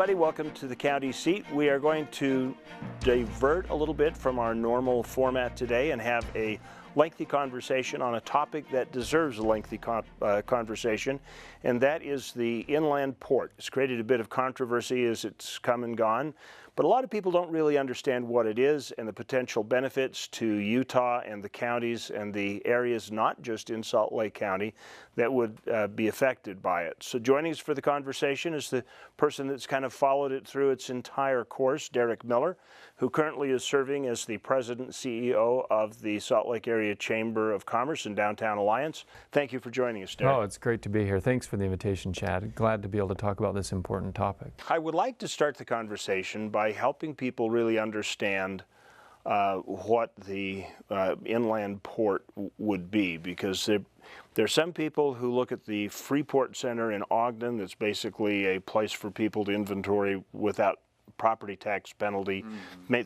everybody. Welcome to the county seat. We are going to divert a little bit from our normal format today and have a lengthy conversation on a topic that deserves a lengthy conversation, and that is the inland port. It's created a bit of controversy as it's come and gone, but a lot of people don't really understand what it is and the potential benefits to Utah and the counties and the areas, not just in Salt Lake County, that would be affected by it. So joining us for the conversation is the person that's kind of followed it through its entire course, Derek Miller, who currently is serving as the President and CEO of the Salt Lake Area Chamber of Commerce and Downtown Alliance. Thank you for joining us, Derek. Oh, it's great to be here. Thanks for the invitation, Chad. Glad to be able to talk about this important topic. I would like to start the conversation by helping people really understand what the inland port would be, because there are some people who look at the Freeport Center in Ogden that's basically a place for people to inventory without property tax penalty,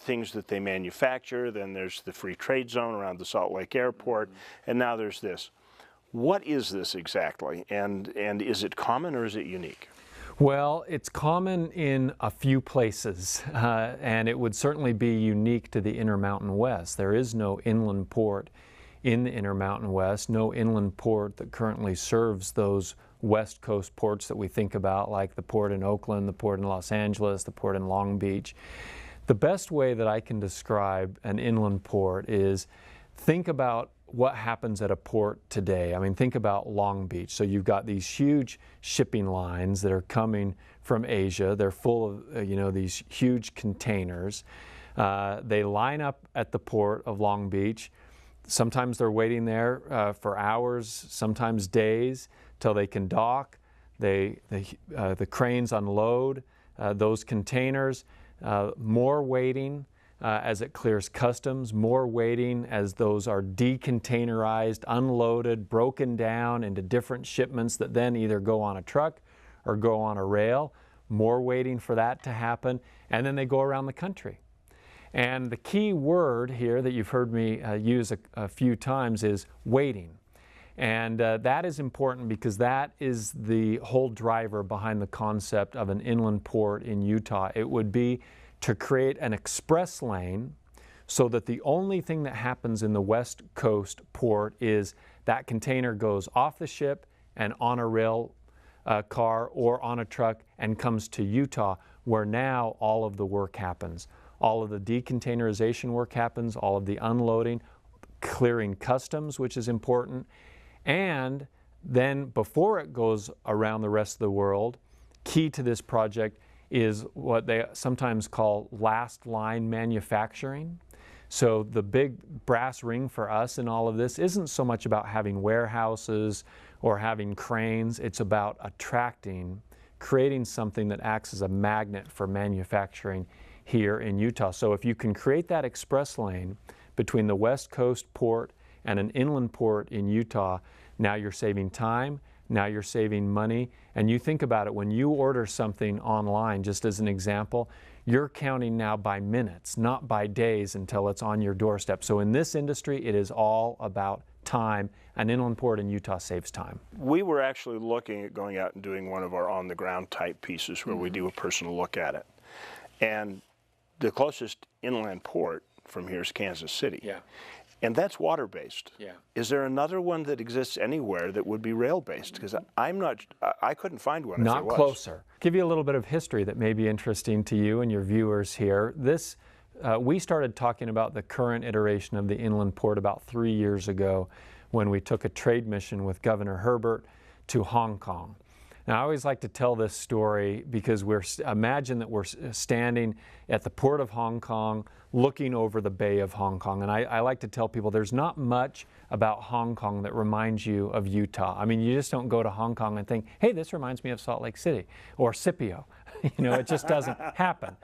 things that they manufacture. Then there's the free trade zone around the Salt Lake Airport, and now there's this. What is this exactly, and is it common or is it unique? Well, it's common in a few places, and it would certainly be unique to the Intermountain West. There is no inland port in the Intermountain West, no inland port that currently serves those West Coast ports that we think about, like the port in Oakland, the port in Los Angeles, the port in Long Beach. The best way that I can describe an inland port is think about what happens at a port today. I mean, think about Long Beach. So you've got these huge shipping lines that are coming from Asia. They're full of, these huge containers. They line up at the port of Long Beach. Sometimes they're waiting there for hours, sometimes days, till they can dock. The cranes unload those containers. More waiting as it clears customs, more waiting as those are decontainerized, unloaded, broken down into different shipments that then either go on a truck or go on a rail. More waiting for that to happen, and then they go around the country. And the key word here that you've heard me use a few times is waiting. And that is important because that is the whole driver behind the concept of an inland port in Utah. It would be to create an express lane so that the only thing that happens in the West Coast port is that container goes off the ship and on a rail car or on a truck and comes to Utah, where now all of the work happens. All of the decontainerization work happens, all of the unloading, clearing customs, which is important. And then before it goes around the rest of the world, key to this project is what they sometimes call last line manufacturing. So the big brass ring for us in all of this isn't so much about having warehouses or having cranes. It's about creating something that acts as a magnet for manufacturing here in Utah. So if you can create that express lane between the West Coast port and an inland port in Utah, now you're saving time, now you're saving money. And you think about it, when you order something online, just as an example, you're counting now by minutes, not by days, until it's on your doorstep. So in this industry, it is all about time. An inland port in Utah saves time. We were actually looking at going out and doing one of our on-the-ground type pieces where we do a personal look at it. And the closest inland port from here is Kansas City. Yeah. And that's water-based. Yeah. Is there another one that exists anywhere that would be rail-based? Because I couldn't find one. Not closer. Give you a little bit of history that may be interesting to you and your viewers here. We started talking about the current iteration of the inland port about 3 years ago when we took a trade mission with Governor Herbert to Hong Kong. Now, I always like to tell this story because imagine that we're standing at the port of Hong Kong looking over the Bay of Hong Kong. And I like to tell people there's not much about Hong Kong that reminds you of Utah. I mean, you just don't go to Hong Kong and think, hey, this reminds me of Salt Lake City or Scipio. It just doesn't happen.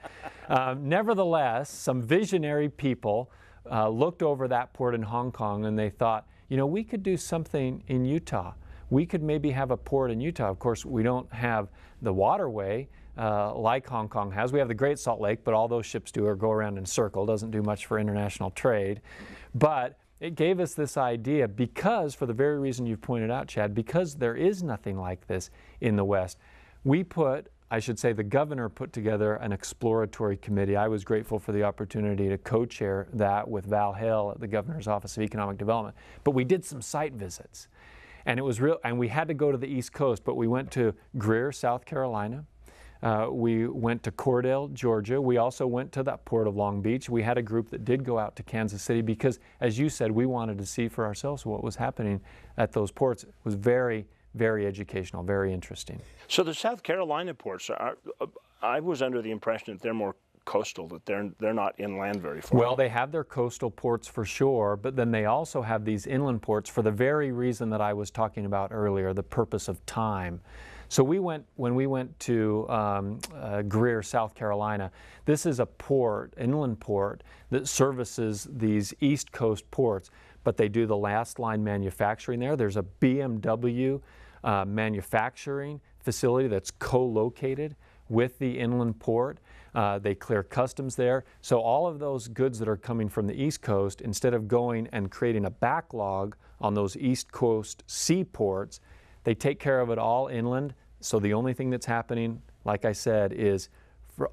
Nevertheless, some visionary people looked over that port in Hong Kong and they thought, we could do something in Utah. We could maybe have a port in Utah. Of course, we don't have the waterway like Hong Kong has. We have the Great Salt Lake, but all those ships go around in a circle. Doesn't do much for international trade. But it gave us this idea because, for the very reason you've pointed out, Chad, because there is nothing like this in the West. We put I should say the governor put together an exploratory committee. I was grateful for the opportunity to co-chair that with Val Hale at the Governor's Office of Economic Development. But we did some site visits, and it was real. And we had to go to the East Coast, but we went to Greer, South Carolina. We went to Cordell, Georgia. We also went to that Port of Long Beach. We had a group that did go out to Kansas City because, as you said, we wanted to see for ourselves what was happening at those ports. It was very, very educational, very interesting. So the South Carolina ports, I was under the impression that they're more coastal, that they're not inland very far. Well, they have their coastal ports for sure, but then they also have these inland ports for the very reason that I was talking about earlier, the purpose of time. So when we went to Greer, South Carolina, this is a port, inland port, that services these East Coast ports, but they do the last line manufacturing there. There's a BMW manufacturing facility that's co-located with the inland port. They clear customs there. So all of those goods that are coming from the East Coast, instead of going and creating a backlog on those East Coast seaports, they take care of it all inland. So the only thing that's happening, like I said, is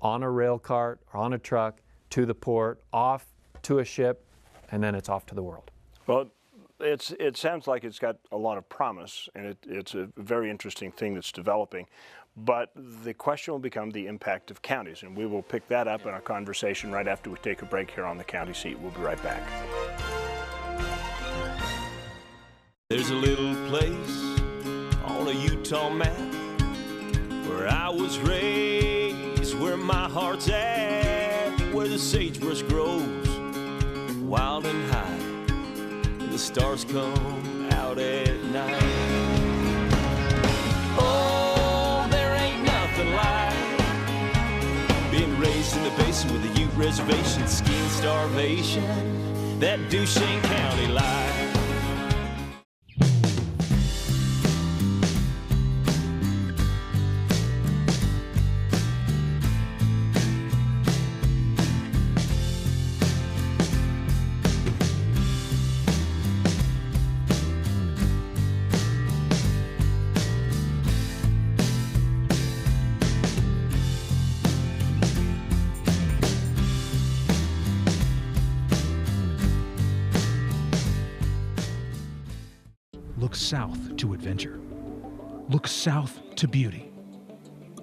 on a rail cart or on a truck to the port, off to a ship, and then it's off to the world. Well, it sounds like it's got a lot of promise, and it's a very interesting thing that's developing. But the question will become the impact of counties, and we will pick that up in our conversation right after we take a break here on the County Seat. We'll be right back. There's a little place on a Utah map where I was raised, where my heart's at, where the sagebrush grows wild and high, and the stars come out at night. Oh, there ain't nothing like being raised in the basin with a Ute reservation, skiing starvation, that Duchesne County life. Look south to adventure. Look south to beauty.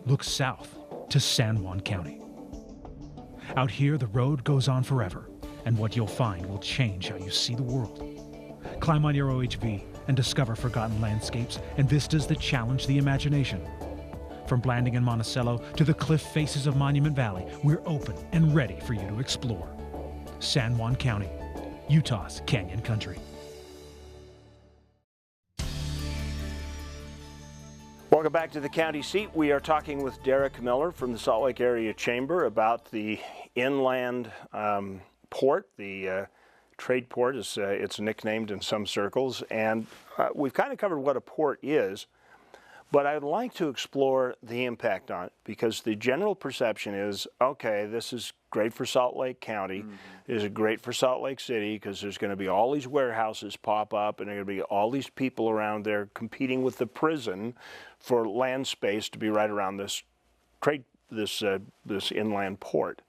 Look south to San Juan County. Out here, the road goes on forever, and what you'll find will change how you see the world. Climb on your OHV and discover forgotten landscapes and vistas that challenge the imagination. From Blanding and Monticello to the cliff faces of Monument Valley, we're open and ready for you to explore. San Juan County, Utah's Canyon Country. Welcome back to the County Seat. We are talking with Derek Miller from the Salt Lake Area Chamber about the inland port. The trade port is it's nicknamed in some circles, and we've kind of covered what a port is, but I'd like to explore the impact on it, because the general perception is, okay, this is great for Salt Lake County. Is it great for Salt Lake City, because there's going to be all these warehouses pop up, and there are going to be all these people around there competing with the prison for land space to be right around this this inland port.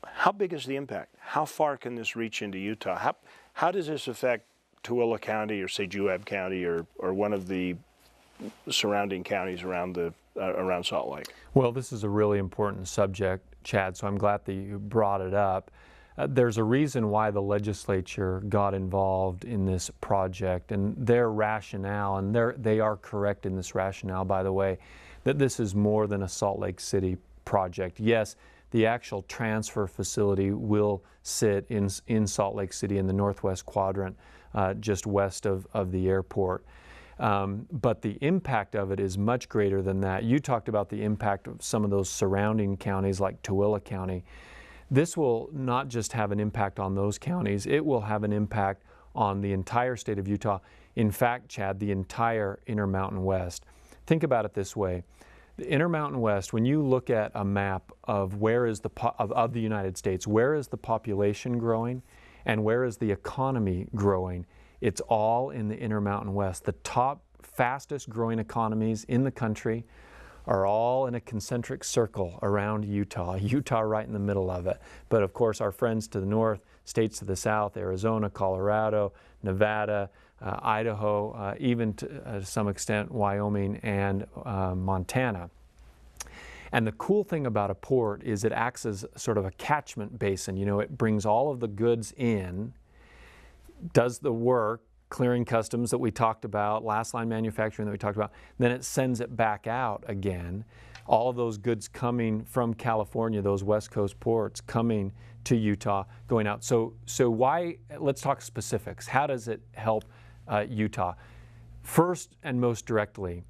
How big is the impact? How far can this reach into Utah? How does this affect Tooele County, or say Juab County, or one of the surrounding counties around around Salt Lake? Well, this is a really important subject, Chad, so I'm glad that you brought it up. There's a reason why the legislature got involved in this project, and their rationale, and they are correct in this rationale, by the way, that this is more than a Salt Lake City project. Yes, the actual transfer facility will sit in Salt Lake City in the northwest quadrant, just west of the airport. But the impact of it is much greater than that. You talked about the impact of some of those surrounding counties like Tooele County. This will not just have an impact on those counties, it will have an impact on the entire state of Utah. In fact, Chad, the entire Intermountain West. Think about it this way. The Intermountain West, when you look at a map of where is of the United States, where is the population growing and where is the economy growing, it's all in the Intermountain West. The top fastest growing economies in the country are all in a concentric circle around Utah, Utah right in the middle of it. But of course, our friends to the north, states to the south, Arizona, Colorado, Nevada, Idaho, even to some extent Wyoming and Montana. And the cool thing about a port is it acts as sort of a catchment basin. You know, it brings all of the goods in, does the work, clearing customs that we talked about, last line manufacturing that we talked about, then it sends it back out again. All of those goods coming from California, those West Coast ports coming to Utah, going out. So why, let's talk specifics. How does it help Utah? First and most directly,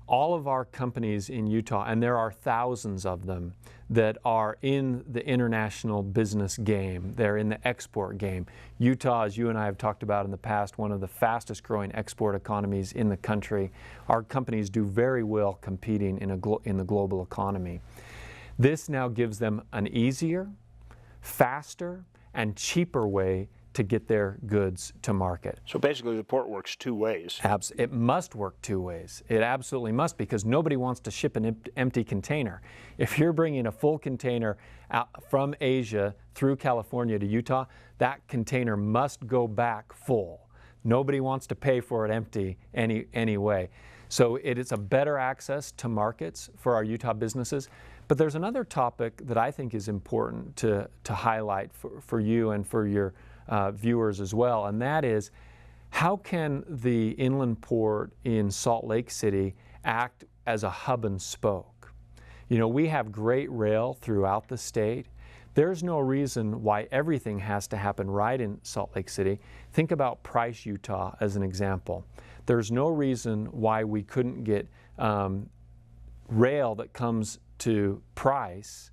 all of our companies in Utah, and there are thousands of them that are in the international business game. They're in the export game. Utah, as you and I have talked about in the past, one of the fastest growing export economies in the country. Our companies do very well competing in the global economy. This now gives them an easier, faster, and cheaper way to get their goods to market. So basically the port works two ways. It must work two ways. It absolutely must, because nobody wants to ship an empty container. If you're bringing a full container out from Asia through California to Utah, that container must go back full. Nobody wants to pay for it empty anyway. So it is a better access to markets for our Utah businesses. But there's another topic that I think is important to highlight for you and for your viewers as well, and that is, how can the inland port in Salt Lake City act as a hub and spoke? You know, we have great rail throughout the state. There's no reason why everything has to happen right in Salt Lake City. Think about Price, Utah as an example. There's no reason why we couldn't get rail that comes to Price,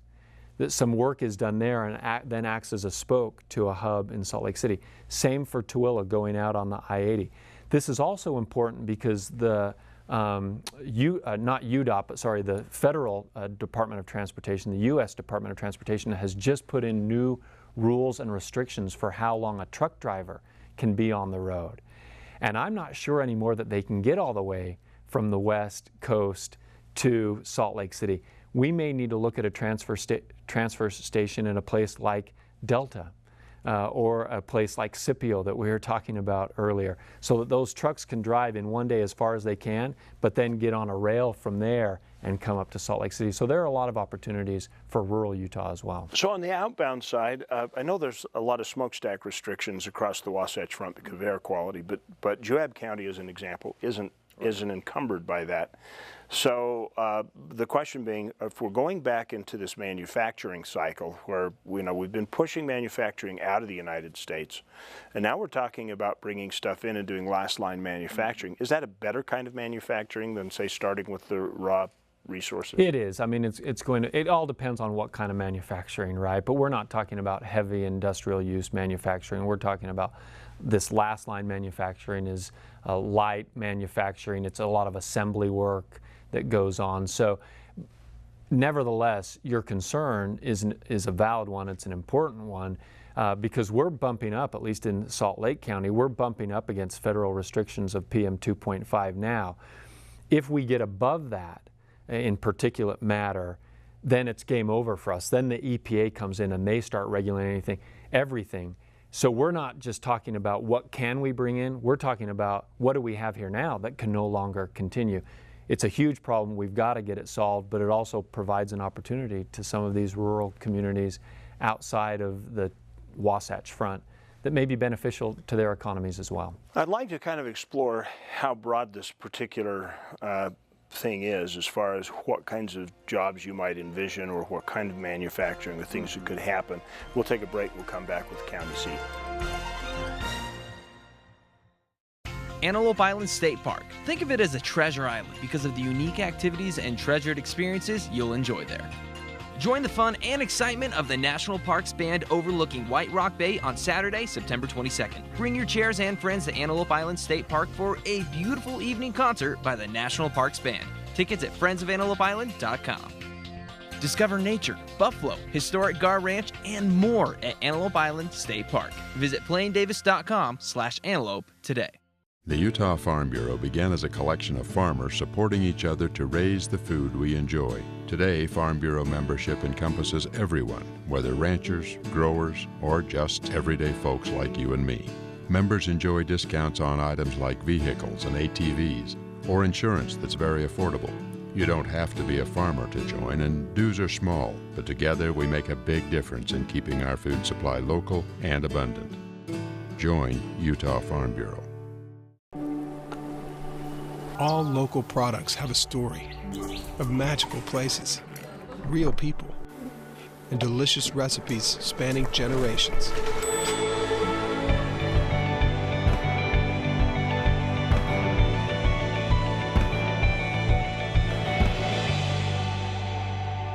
that some work is done there and then acts as a spoke to a hub in Salt Lake City. Same for Tooele going out on the I-80. This is also important because the, not UDOT, but sorry, the Federal Department of Transportation, the U.S. Department of Transportation has just put in new rules and restrictions for how long a truck driver can be on the road. And I'm not sure anymore that they can get all the way from the West Coast to Salt Lake City. We may need to look at a transfer station in a place like Delta or a place like Scipio that we were talking about earlier, so that those trucks can drive in one day as far as they can, but then get on a rail from there and come up to Salt Lake City. So there are a lot of opportunities for rural Utah as well. So on the outbound side, I know there's a lot of smokestack restrictions across the Wasatch Front because of air quality, but Juab County, as an example, isn't encumbered by that. So the question being, if we're going back into this manufacturing cycle where we've been pushing manufacturing out of the United States, and now we're talking about bringing stuff in and doing last line manufacturing, is that a better kind of manufacturing than, say, starting with the raw resources? It is. I mean, it all depends on what kind of manufacturing, right? But we're not talking about heavy industrial use manufacturing. We're talking about this last line manufacturing is light manufacturing. It's a lot of assembly work that goes on. So nevertheless, your concern is a valid one. It's an important one because we're bumping up, at least in Salt Lake County, we're bumping up against federal restrictions of PM 2.5 now. If we get above that in particulate matter, then it's game over for us. Then the EPA comes in and they start regulating everything. So we're not just talking about what can we bring in, we're talking about what do we have here now that can no longer continue. It's a huge problem. We've got to get it solved, but it also provides an opportunity to some of these rural communities outside of the Wasatch Front that may be beneficial to their economies as well. I'd like to kind of explore how broad this particular thing is as far as what kinds of jobs you might envision or what kind of manufacturing or things that could happen. We'll take a break. We'll come back with the county seat. Antelope Island State Park. Think of it as a treasure island because of the unique activities and treasured experiences you'll enjoy there. Join the fun and excitement of the National Parks Band overlooking White Rock Bay on Saturday, September 22nd. Bring your chairs and friends to Antelope Island State Park for a beautiful evening concert by the National Parks Band. Tickets at friendsofantelopeisland.com. Discover nature, buffalo, historic Gar Ranch, and more at Antelope Island State Park. Visit plaindavis.com/antelope today. The Utah Farm Bureau began as a collection of farmers supporting each other to raise the food we enjoy. Today, Farm Bureau membership encompasses everyone, whether ranchers, growers, or just everyday folks like you and me. Members enjoy discounts on items like vehicles and ATVs, or insurance that's very affordable. You don't have to be a farmer to join, and dues are small, but together we make a big difference in keeping our food supply local and abundant. Join Utah Farm Bureau. All local products have a story of magical places, real people, and delicious recipes spanning generations.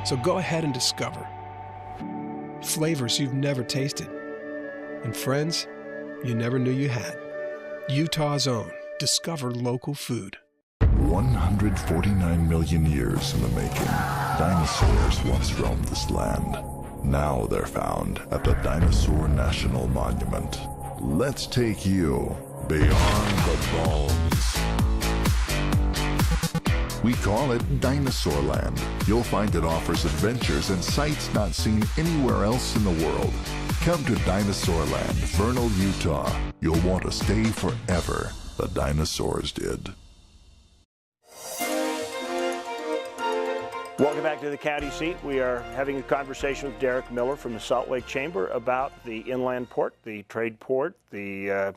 So go ahead and discover flavors you've never tasted and friends you never knew you had. Utah's own Discover Local Food. 149 million years in the making, dinosaurs once roamed this land. Now they're found at the Dinosaur National Monument. Let's take you beyond the bones. We call it Dinosaur Land. You'll find it offers adventures and sights not seen anywhere else in the world. Come to Dinosaur Land, Vernal, Utah. You'll want to stay forever. The dinosaurs did. Welcome back to the County Seat. We are having a conversation with Derek Miller from the Salt Lake Chamber about the inland port, the trade port, the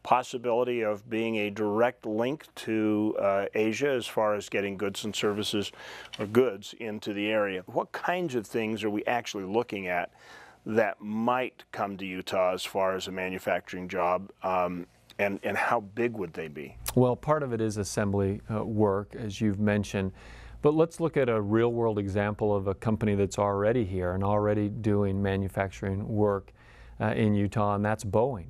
possibility of being a direct link to Asia as far as getting goods and services or goods into the area. What kinds of things are we actually looking at that might come to Utah as far as a manufacturing job, and how big would they be? Well, part of it is assembly work, as you've mentioned. But let's look at a real-world example of a company that's already here and already doing manufacturing work in Utah, and that's Boeing.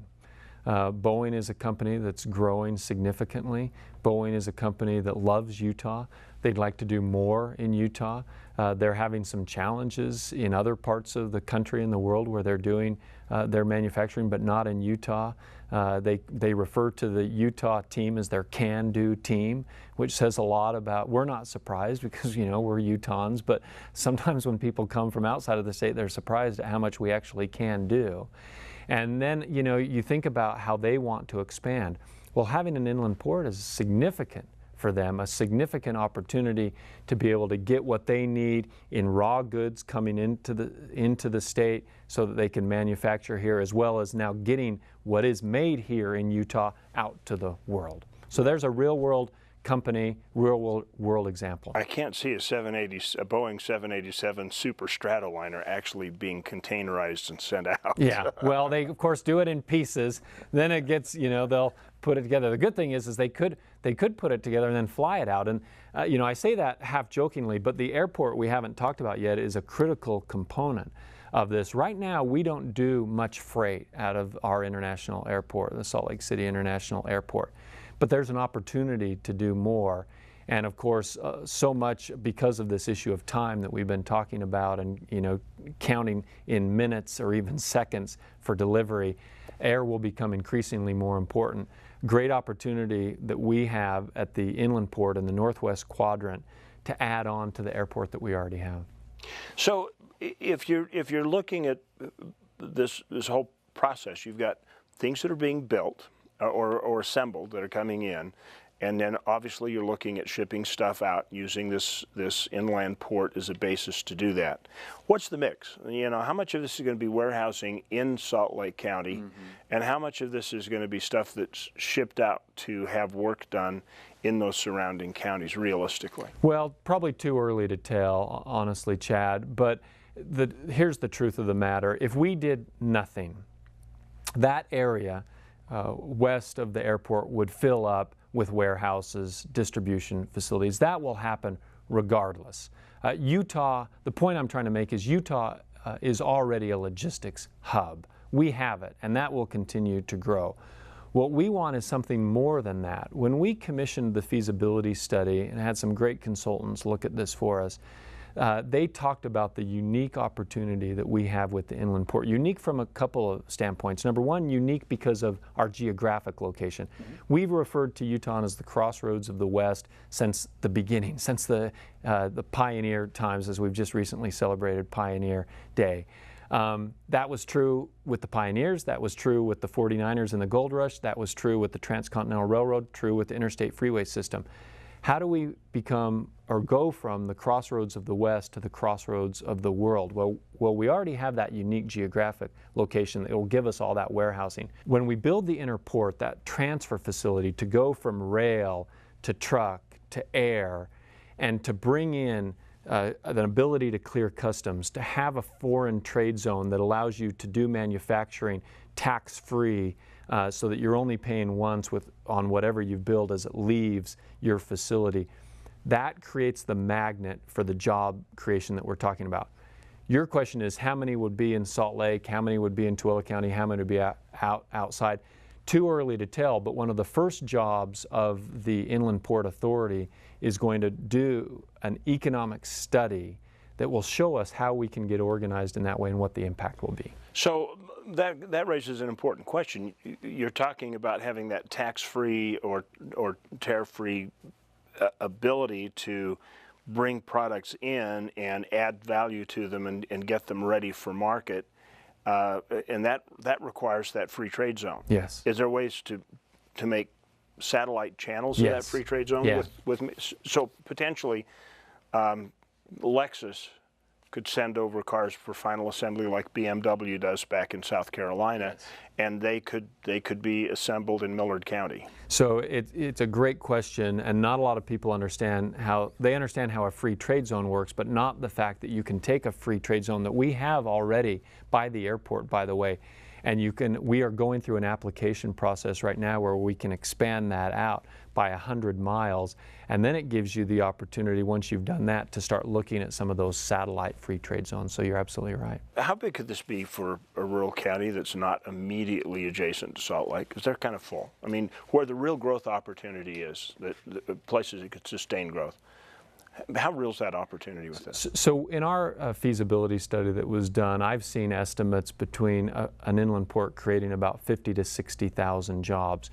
Boeing is a company that's growing significantly. Boeing is a company that loves Utah. They'd like to do more in Utah. They're having some challenges in other parts of the country and the world where they're doing their manufacturing, but not in Utah. They refer to the Utah team as their can-do team, which says a lot about, we're not surprised because, you know, we're Utahns, but sometimes when people come from outside of the state, they're surprised at how much we actually can do. And then, you know, you think about how they want to expand. Well, having an inland port is significant for them, a significant opportunity to be able to get what they need in raw goods coming into the state so that they can manufacture here, as well as now getting what is made here in Utah out to the world. So there's a real world company, real world example. I can't see a Boeing 787 Super Stratoliner actually being containerized and sent out. Yeah, well, they of course do it in pieces. Then it gets, you know, they'll put it together. The good thing is they could put it together and then fly it out. And you know, I say that half jokingly, but the airport we haven't talked about yet is a critical component of this. Right now, we don't do much freight out of our international airport, the Salt Lake City International Airport. But there's an opportunity to do more. And of course, so much because of this issue of time that we've been talking about and, you know, counting in minutes or even seconds for delivery, air will become increasingly more important. Great opportunity that we have at the inland port in the northwest quadrant to add on to the airport that we already have. So if you're looking at this whole process, you've got things that are being built or assembled that are coming in, and then obviously you're looking at shipping stuff out using this inland port as a basis to do that. What's the mix? You know, how much of this is going to be warehousing in Salt Lake County, and how much of this is going to be stuff that's shipped out to have work done in those surrounding counties realistically? Well, probably too early to tell, honestly, Chad, but here's the truth of the matter. If we did nothing, that area west of the airport would fill up with warehouses, distribution facilities. That will happen regardless. Utah, the point I'm trying to make is Utah is already a logistics hub. We have it, and that will continue to grow. What we want is something more than that. When we commissioned the feasibility study and had some great consultants look at this for us, They talked about the unique opportunity that we have with the inland port. Unique from a couple of standpoints. Number one, unique because of our geographic location. We've referred to Utah as the crossroads of the West since the beginning, since the pioneer times, as we've just recently celebrated Pioneer Day. That was true with the pioneers, that was true with the 49ers in the gold rush, that was true with the Transcontinental Railroad, true with the interstate freeway system. How do we become or go from the crossroads of the West to the crossroads of the world? Well, we already have that unique geographic location that will give us all that warehousing. When we build the inner port, that transfer facility to go from rail to truck to air and to bring in an ability to clear customs, to have a foreign trade zone that allows you to do manufacturing tax-free, so that you're only paying once on whatever you build as it leaves your facility. That creates the magnet for the job creation that we're talking about. Your question is, how many would be in Salt Lake? How many would be in Tooele County? How many would be outside? Too early to tell, but one of the first jobs of the Inland Port Authority is going to do an economic study that will show us how we can get organized in that way and what the impact will be. So that raises an important question. You're talking about having that tax-free or tariff-free ability to bring products in and add value to them and get them ready for market, and that requires that free trade zone. Yes. Is there ways to make satellite channels of that free trade zone? Yeah. So potentially Lexus could send over cars for final assembly like BMW does back in South Carolina, yes, and they could be assembled in Millard County. So it's a great question, and not a lot of people understand how a free trade zone works, but not the fact that you can take a free trade zone that we have already by the airport, by the way, and we are going through an application process right now where we can expand that out by 100 miles, and then it gives you the opportunity, once you've done that, to start looking at some of those satellite free trade zones. So you're absolutely right. How big could this be for a rural county that's not immediately adjacent to Salt Lake? Because they're kind of full. I mean, where the real growth opportunity is, the places that could sustain growth. How real is that opportunity with this? So in our feasibility study that was done, I've seen estimates between an inland port creating about 50 to 60,000 jobs.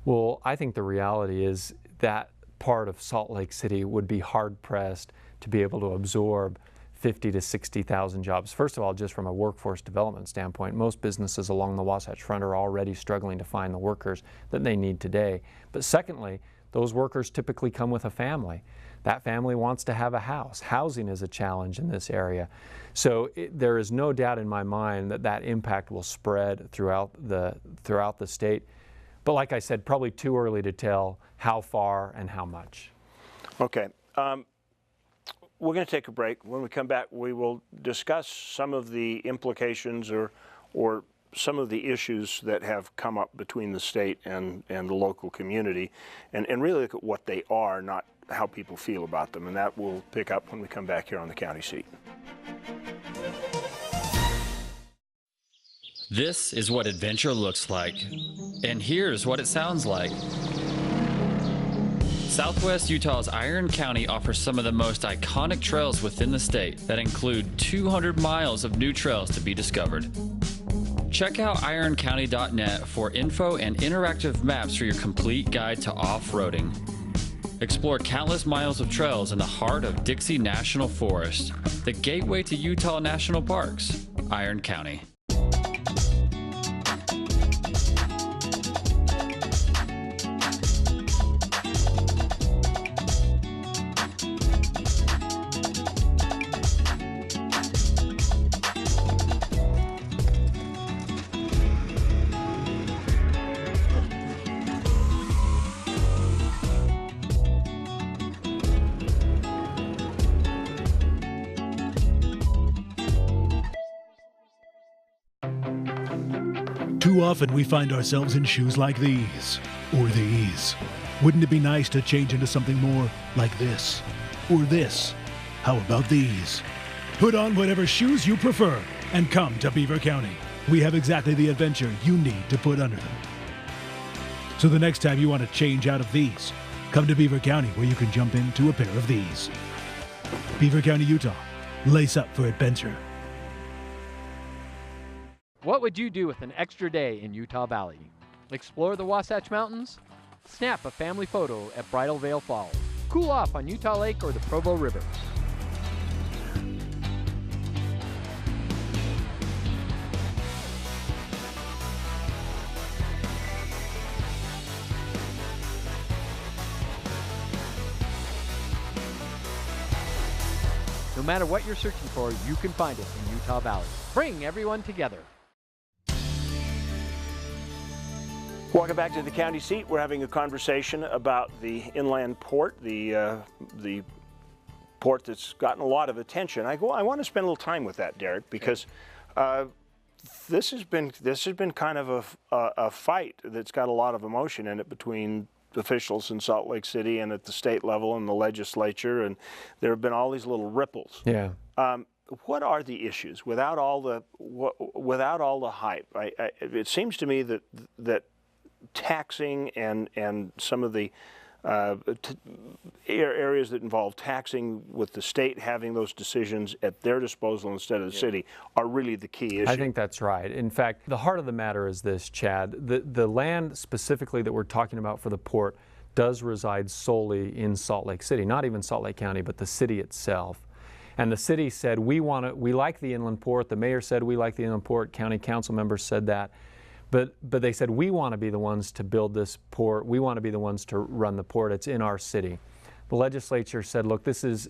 Well, I think the reality is that part of Salt Lake City would be hard-pressed to be able to absorb 50 to 60,000 jobs. First of all, just from a workforce development standpoint, most businesses along the Wasatch Front are already struggling to find the workers that they need today. But secondly, those workers typically come with a family. That family wants to have a house. Housing is a challenge in this area. So there is no doubt in my mind that impact will spread throughout the state. But like I said, probably too early to tell how far and how much. Okay. We're going to take a break. When we come back, we will discuss some of the implications or some of the issues that have come up between the state and the local community, and really look at what they are, not how people feel about them. And that will pick up when we come back here on the county seat. This is what adventure looks like, and here's what it sounds like. Southwest Utah's Iron County offers some of the most iconic trails within the state that include 200 miles of new trails to be discovered. Check out ironcounty.net for info and interactive maps for your complete guide to off-roading. Explore countless miles of trails in the heart of Dixie National Forest, the gateway to Utah National Parks, Iron County. Too often we find ourselves in shoes like these, or these. Wouldn't it be nice to change into something more like this, or this? How about these? Put on whatever shoes you prefer and come to Beaver County. We have exactly the adventure you need to put under them. So the next time you want to change out of these, come to Beaver County where you can jump into a pair of these. Beaver County, Utah. Lace up for adventure. What would you do with an extra day in Utah Valley? Explore the Wasatch Mountains? Snap a family photo at Bridal Veil Falls. Cool off on Utah Lake or the Provo River. No matter what you're searching for, you can find it in Utah Valley. Bring everyone together. Welcome back to the county seat. We're having a conversation about the inland port, the port that's gotten a lot of attention. I want to spend a little time with that, Derek, because this has been kind of a fight that's got a lot of emotion in it between officials in Salt Lake City and at the state level and the legislature, and there have been all these little ripples. Yeah. What are the issues without all the hype? It seems to me that taxing and some of the areas that involve taxing with the state having those decisions at their disposal instead of the city are really the key issue. I think that's right. In fact, the heart of the matter is this, Chad. The land specifically that we're talking about for the port does reside solely in Salt Lake City, not even Salt Lake County, but the city itself. And the city said, we like the inland port. The mayor said, we like the inland port. County council members said that. But they said, we want to be the ones to build this port. We want to be the ones to run the port. It's in our city. The legislature said, look,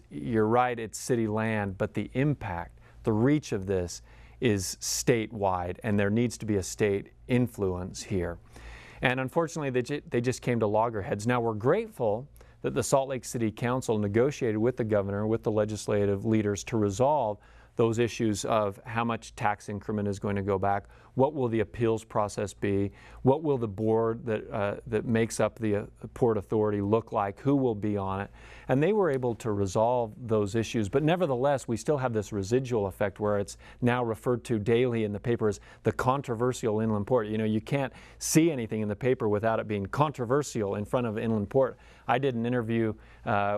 you're right, it's city land, but the impact, the reach of this is statewide, and there needs to be a state influence here. And unfortunately, they just came to loggerheads. Now, we're grateful that the Salt Lake City Council negotiated with the governor, with the legislative leaders to resolve those issues of how much tax increment is going to go back, what will the appeals process be, what will the board that makes up the Port Authority look like, who will be on it. And they were able to resolve those issues, but nevertheless we still have this residual effect where it's now referred to daily in the paper as the controversial inland port. You know, you can't see anything in the paper without it being controversial in front of inland port. I did an interview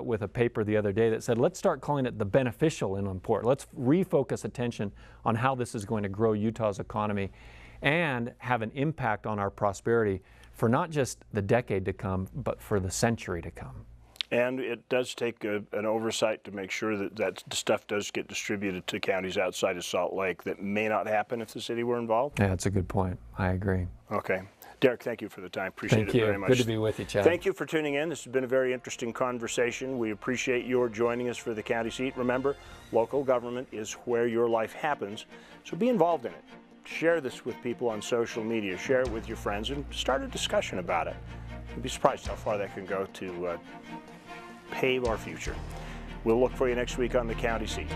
with a paper the other day that said, let's start calling it the beneficial inland port. Let's refocus attention on how this is going to grow Utah's economy and have an impact on our prosperity for not just the decade to come, but for the century to come. And it does take an oversight to make sure that stuff does get distributed to counties outside of Salt Lake that may not happen if the city were involved. Yeah, that's a good point. I agree. Okay. Derek, thank you for the time. Appreciate it very much. Good to be with you, Chad. Thank you for tuning in. This has been a very interesting conversation. We appreciate your joining us for the county seat. Remember, local government is where your life happens, so be involved in it. Share this with people on social media. Share it with your friends and start a discussion about it. You'd be surprised how far that can go to pave our future. We'll look for you next week on the county seat.